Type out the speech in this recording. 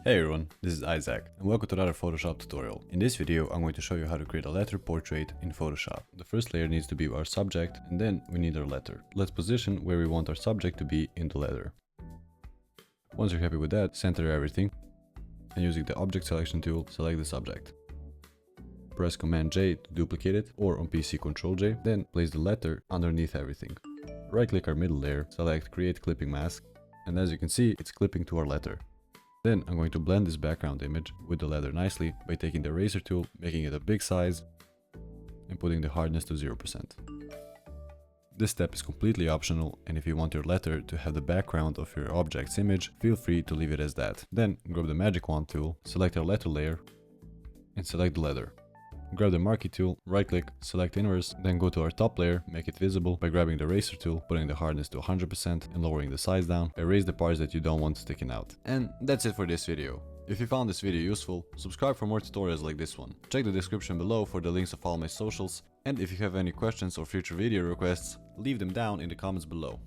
Hey everyone, this is Isaac and welcome to another Photoshop tutorial. In this video I'm going to show you how to create a letter portrait in Photoshop. The first layer needs to be our subject and then we need our letter. Let's position where we want our subject to be in the letter. Once you're happy with that, center everything and using the object selection tool, select the subject. Press Command J to duplicate it or on PC Ctrl J, then place the letter underneath everything. Right click our middle layer, select Create Clipping Mask and as you can see it's clipping to our letter. Then I'm going to blend this background image with the letter nicely by taking the eraser tool, making it a big size and putting the hardness to 0%. This step is completely optional and if you want your letter to have the background of your object's image, feel free to leave it as that. Then grab the magic wand tool, select our letter layer and select the letter. Grab the marquee tool, right click, select inverse, then go to our top layer, make it visible by grabbing the eraser tool, putting the hardness to 100% and lowering the size down. Erase the parts that you don't want sticking out. And that's it for this video. If you found this video useful, subscribe for more tutorials like this one. Check the description below for the links of all my socials, and if you have any questions or future video requests, leave them down in the comments below.